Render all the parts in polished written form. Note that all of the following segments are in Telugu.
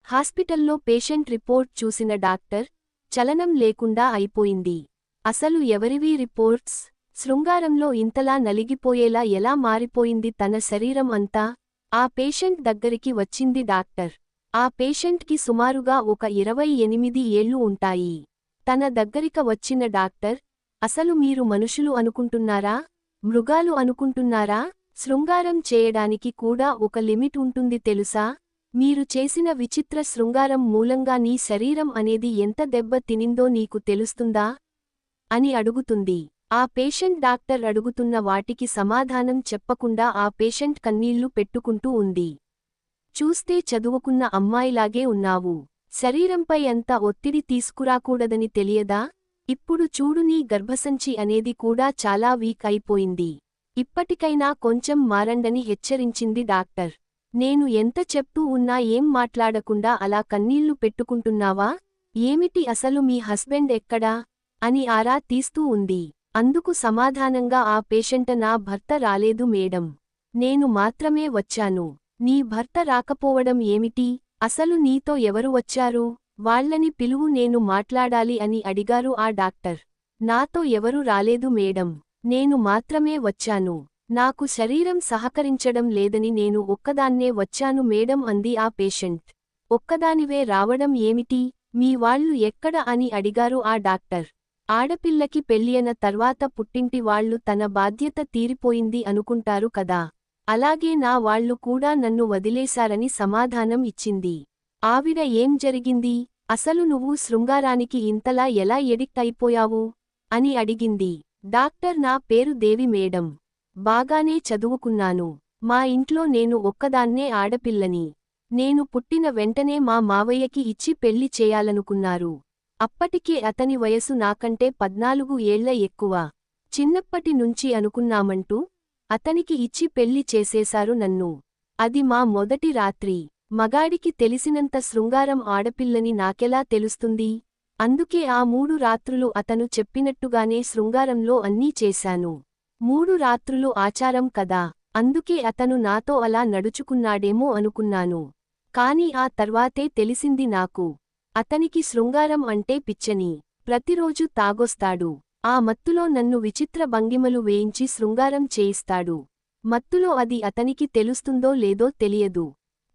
హాస్పిటల్లో పేషెంట్ రిపోర్ట్ చూసిన డాక్టర్ చలనం లేకుండా అయిపోయింది. అసలు ఎవరివీ రిపోర్ట్స్? శృంగారంలో ఇంతలా నలిగిపోయేలా ఎలా మారిపోయింది తన శరీరం అంతా? ఆ పేషెంట్ దగ్గరికి వచ్చింది డాక్టర్. ఆ పేషెంట్కి సుమారుగా ఒక 28 ఏళ్లు ఉంటాయి. తన దగ్గరిక వచ్చిన డాక్టర్, అసలు మీరు మనుషులు అనుకుంటున్నారా, మృగాలు అనుకుంటున్నారా? శృంగారం చేయడానికి కూడా ఒక లిమిట్ ఉంటుంది తెలుసా? మీరు చేసిన విచిత్ర శృంగారం మూలంగా నీ శరీరం అనేది ఎంత దెబ్బ తినిందో నీకు తెలుస్తుందా అని అడుగుతుంది. ఆ పేషెంట్ డాక్టర్ అడుగుతున్న వాటికి సమాధానం చెప్పకుండా ఆ పేషెంట్ కన్నీళ్లు పెట్టుకుంటూ ఉంది. చూస్తే చదువుకున్న అమ్మాయిలాగే ఉన్నావు. శరీరంపై అంత ఒత్తిడి తీసుకురాకూడదని తెలియదా? ఇప్పుడు చూడు, నీ గర్భసంచి అనేది కూడా చాలా వీక్ అయిపోయింది. ఇప్పటికైనా కొంచెం మారండని హెచ్చరించింది డాక్టర్. నేను ఎంత చెప్తూ ఉన్నా ఏం మాట్లాడకుండా అలా కన్నీళ్లు పెట్టుకుంటున్నావా? ఏమిటి అసలు మీ హస్బెండ్ ఎక్కడా అని ఆరా తీస్తూ ఉంది. అందుకు సమాధానంగా ఆ పేషెంట, నా భర్త రాలేదు మేడం, నేను మాత్రమే వచ్చాను. నీ భర్త రాకపోవడం ఏమిటి? అసలు నీతో ఎవరు వచ్చారు? వాళ్ళని పిలువు, నేను మాట్లాడాలి అని అడిగారు ఆ డాక్టర్. నాతో ఎవరు రాలేదు మేడం, నేను మాత్రమే వచ్చాను. నాకు శరీరం సహకరించడం లేదని నేను ఒక్కదాన్నే వచ్చాను మేడం అంది ఆ పేషెంట్. ఒక్కదానివే రావడం ఏమిటి? మీ వాళ్ళు ఎక్కడ అని అడిగారు ఆ డాక్టర్. ఆడపిల్లకి పెళ్ళియన తర్వాత పుట్టింటి వాళ్ళు తన బాధ్యత తీరిపోయింది అనుకుంటారు కదా, అలాగే నా వాళ్ళు కూడా నన్ను వదిలేశారని సమాధానం ఇచ్చింది. ఆవిడ, ఏం జరిగింది అసలు? నువ్వు శృంగారానికి ఇంతలా ఎలా ఎడిక్ట్ అయిపోయావు అని అడిగింది. డాక్టర్, నా పేరు దేవి మేడం, బాగానే చదువుకున్నాను. మా ఇంట్లో నేను ఒక్కదాన్నే ఆడపిల్లని. నేను పుట్టిన వెంటనే మా మావయ్యకి ఇచ్చి పెళ్లి చేయాలనుకున్నారు. అప్పటికే అతని వయసు నాకంటే 14 ఏళ్ల ఎక్కువ. చిన్నప్పటి నుంచి అనుకున్నామంటూ అతనికి ఇచ్చి పెళ్లి చేసేశారు నన్ను. అది మా మొదటి రాత్రి. మగాడికి తెలిసినంత శృంగారం ఆడపిల్లని నాకెలా తెలుస్తుంది? అందుకే ఆ 3 రాత్రులు అతను చెప్పినట్టుగానే శృంగారంలో అన్నీ చేశాను. 3 రాత్రులు ఆచారం కదా, అందుకే అతను నాతో అలా నడుచుకున్నాడేమో అనుకున్నాను. కాని ఆ తర్వాతే తెలిసింది నాకు, అతనికి శృంగారం అంటే పిచ్చని. ప్రతిరోజు తాగొస్తాడు. ఆ మత్తులో నన్ను విచిత్ర భంగిమలు వేయించి శృంగారం చేయిస్తాడు. మత్తులో అది అతనికి తెలుస్తుందో లేదో తెలియదు.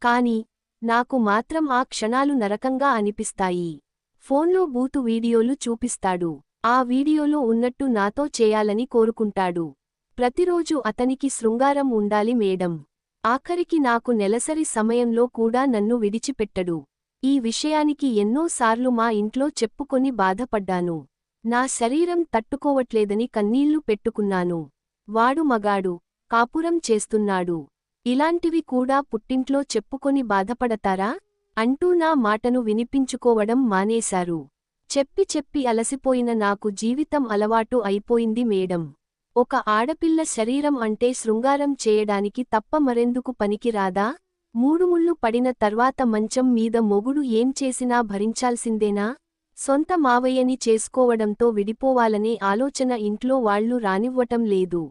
కాని నాకు మాత్రం ఆ క్షణాలు నరకంగా అనిపిస్తాయి. ఫోన్లో బూతు వీడియోలు చూపిస్తాడు. ఆ వీడియోలో ఉన్నట్టు నాతో చేయాలని కోరుకుంటాడు. ప్రతిరోజు అతనికి శృంగారం ఉండాలి మేడం. ఆఖరికి నాకు నెలసరి సమయంలో కూడా నన్ను విడిచిపెట్టడు. ఈ విషయానికి ఎన్నోసార్లు మా ఇంట్లో చెప్పుకొని బాధపడ్డాను. నా శరీరం తట్టుకోవట్లేదని కన్నీళ్లు పెట్టుకున్నాను. వాడు మగాడు, కాపురం చేస్తున్నాడు, ఇలాంటివి కూడా పుట్టింట్లో చెప్పుకొని బాధపడతారా అంటూ నా మాటను వినిపించుకోవడం మానేశారు. చెప్పి చెప్పి అలసిపోయిన నాకు జీవితం అలవాటు అయిపోయింది మేడం. ఒక ఆడపిల్ల శరీరం అంటే శృంగారం చేయడానికి తప్ప మరెందుకు పనికిరాదా? 3 ముళ్ళు పడిన తర్వాత మంచం మీద మొగుడు ఏం చేసినా భరించాల్సిందేనా? సొంత మావయ్యని చేసుకోవడంతో విడిపోవాలనే ఆలోచన ఇంట్లో వాళ్ళు రానివ్వటం లేదు.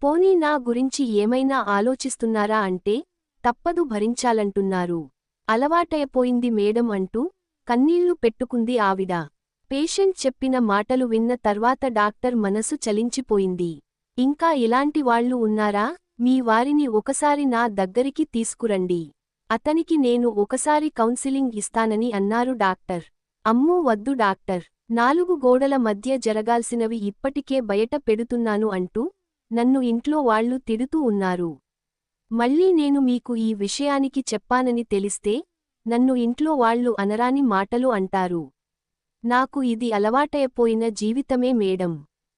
పోనీ నా గురించి ఏమైనా ఆలోచిస్తున్నారా అంటే, తప్పదు భరించాలంటున్నారు. అలవాటైపోయింది మేడం అంటూ కన్నీళ్లు పెట్టుకుంది ఆవిడ. పేషెంట్ చెప్పిన మాటలు విన్న తర్వాత డాక్టర్ మనసు చలించిపోయింది. ఇంకా ఇలాంటి వాళ్ళు ఉన్నారా? మీ వారిని ఒకసారి నా దగ్గరికి తీసుకురండి. అతనికి నేను ఒకసారి కౌన్సిలింగ్ ఇస్తానని అన్నారు డాక్టర్. అమ్మో వద్దు డాక్టర్, 4 గోడల మధ్య జరగాల్సినవి ఇప్పటికే బయట పెడుతున్నాను అంటూ నన్ను ఇంట్లో వాళ్ళు తిడుతూ ఉన్నారు. మళ్ళీ నేను మీకు ఈ విషయానికి చెప్పానని తెలిస్తే నన్ను ఇంట్లో వాళ్ళు అనరాని మాటలు అంటారు. నాకు ఇది అలవాటైపోయిన జీవితమే మేడం.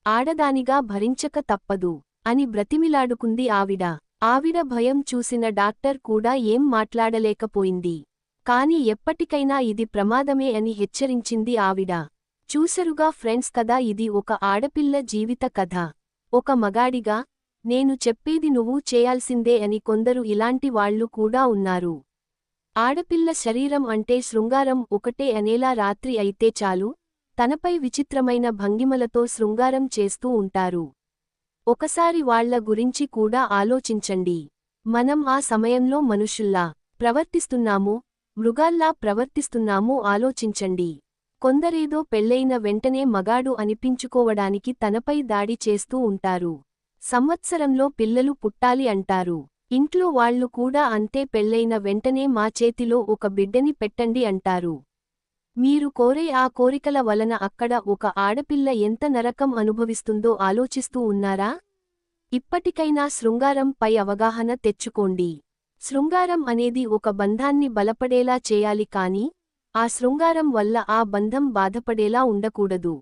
ఆడదానిగా భరించక తప్పదు అని బ్రతిమిలాడుకుంది ఆవిడ. ఆవిడ భయం చూసిన డాక్టర్ కూడా ఏం మాట్లాడలేకపోయింది. కాని ఎప్పటికైనా ఇది ప్రమాదమే అని హెచ్చరించింది ఆవిడ. చూసరుగా ఫ్రెండ్స్ కదా, ఇది ఒక ఆడపిల్ల జీవిత కథ. ఒక మగాడిగా నేను చెప్పేది నువ్వు చేయాల్సిందే అని కొందరు ఇలాంటి వాళ్ళు కూడా ఉన్నారు. ఆడపిల్ల శరీరం అంటే శృంగారం ఒకటే అనేలా రాత్రి అయితే చాలు తనపై విచిత్రమైన భంగిమలతో శృంగారం చేస్తూ ఉంటారు. ఒకసారి వాళ్ళ గురించి కూడా ఆలోచించండి. మనం ఆ సమయంలో మనుషుల్లా ప్రవర్తిస్తున్నామో, మృగాల్లా ప్రవర్తిస్తున్నామో ఆలోచించండి. కొందరేదో పెళ్లైన వెంటనే మగాడు అనిపించుకోవడానికి తనపై దాడి చేస్తూ ఉంటారు. సంవత్సరంలో పిల్లలు పుట్టాలి అంటారు. ఇంట్లో వాళ్లు కూడా అంతే, పెళ్లైన వెంటనే మా చేతిలో ఒక బిడ్డని పెట్టండి అంటారు. మీరు కోరే ఆ కోరికల వలన అక్కడ ఒక ఆడపిల్ల ఎంత నరకం అనుభవిస్తుందో ఆలోచిస్తూ ఉన్నారా? ఇప్పటికైనా శృంగారం పై అవగాహన తెచ్చుకోండి. శృంగారం అనేది ఒక బంధాన్ని బలపడేలా చేయాలి కానీ, ఆ శృంగారం వల్ల ఆ బంధం బాధపడేలా ఉండకూడదు.